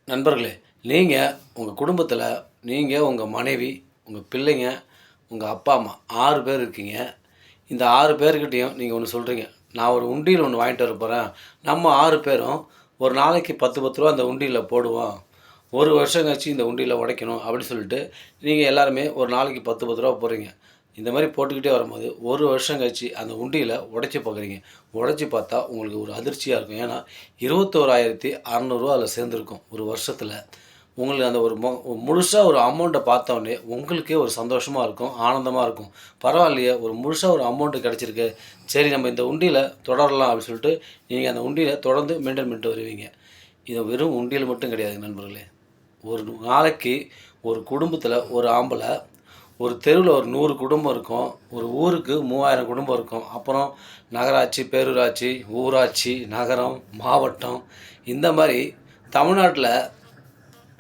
நண்பர்களே, நீங்கள் உங்கள் குடும்பத்தில் நீங்கள், உங்கள் மனைவி, உங்கள் பிள்ளைங்க, உங்கள் அப்பா, அம்மா 6 பேர் இருக்கீங்க. இந்த 6 பேர்கிட்டயும் நீங்கள் ஒன்று சொல்கிறீங்க, நான் ஒரு உண்டியல் ஒன்று வாங்கிட்டு வர போகிறேன். நம்ம 6 பேரும் ஒரு நாளைக்கு 10, 10 ரூபா அந்த உண்டியலில் போடுவோம். ஒரு வருஷம் கழிச்சு இந்த உண்டியலை உடைக்கணும் அப்படின்னு சொல்லிட்டு நீங்கள் எல்லாருமே ஒரு நாளைக்கு 10, 10 ரூபா போடுறீங்க. இந்த மாதிரி போட்டுக்கிட்டே வரும்போது ஒரு வருஷம் கழிச்சு அந்த உண்டியலை உடைச்சி பார்க்குறீங்க. உடைச்சி பார்த்தா உங்களுக்கு ஒரு அதிர்ச்சியாக இருக்கும். ஏன்னா 21,600 அதில் சேர்ந்துருக்கும் ஒரு வருஷத்தில். உங்களுக்கு அந்த ஒரு முழுசாக ஒரு அமௌண்ட்டை பார்த்தோன்னே உங்களுக்கே ஒரு சந்தோஷமாக இருக்கும், ஆனந்தமாக இருக்கும். பரவாயில்லையே, ஒரு முழுசாக ஒரு அமௌண்ட்டு கிடச்சிருக்கு, சரி நம்ம இந்த உண்டியலை தொடரலாம் அப்படின்னு சொல்லிட்டு நீங்கள் அந்த உண்டியலை தொடர்ந்து மெயின்டைன் பண்ணிட்டு வருவீங்க. இது வெறும் உண்டியல் மட்டும் கிடையாது நண்பர்களே. ஒரு நாளைக்கு ஒரு குடும்பத்தில் ஒரு ஆம்பளை, ஒரு தெருவில் ஒரு 100 குடும்பம் இருக்கும், ஒரு ஊருக்கு 3000 குடும்பம் இருக்கும். அப்புறம் நகராட்சி, பேரூராட்சி, ஊராட்சி, நகரம், மாவட்டம், இந்த மாதிரி தமிழ்நாட்டில்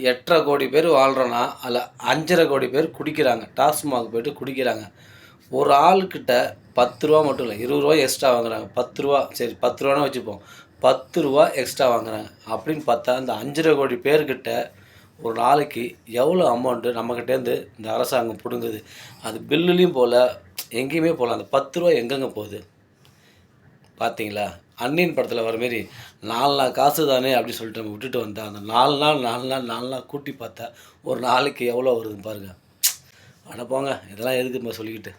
8,500 கோடி பேர் வாழ்கிறோன்னா அதில் 5,500 கோடி பேர் குடிக்கிறாங்க. டாஸ்மாக் போய்ட்டு குடிக்கிறாங்க. ஒரு ஆள்கிட்ட 10 ரூபா மட்டும் இல்லை, 20 ரூபா எக்ஸ்ட்ரா வாங்குறாங்க. 10 ரூபா, சரி 10 ரூபான்னு வச்சுப்போம், 10 ரூபா எக்ஸ்ட்ரா வாங்குறாங்க. அப்படின்னு பார்த்தா இந்த 5,500 கோடி பேர்கிட்ட ஒரு நாளைக்கு எவ்வளோ அமௌண்ட்டு நம்மக்கிட்டேருந்து இந்த அரசாங்கம் பிடுங்குது. அது பில்லுலேயும் போகல, எங்கேயுமே போகல. அந்த 10 ரூபா எங்கெங்கே போகுது பார்த்தீங்களா? அன்னியன் படத்தில் வர மாரி 4 நாள் காசு தானே அப்படின்னு சொல்லிட்டு நம்ம விட்டுட்டு வந்தால் அந்த 4 நாள் 4 நாள் 4 நாள் கூட்டி பார்த்தா ஒரு நாளைக்கு எவ்வளோ வருதுன்னு பாருங்கள். அட போங்க, இதெல்லாம் எதுக்கு நம்ம சொல்லிக்கிட்டு.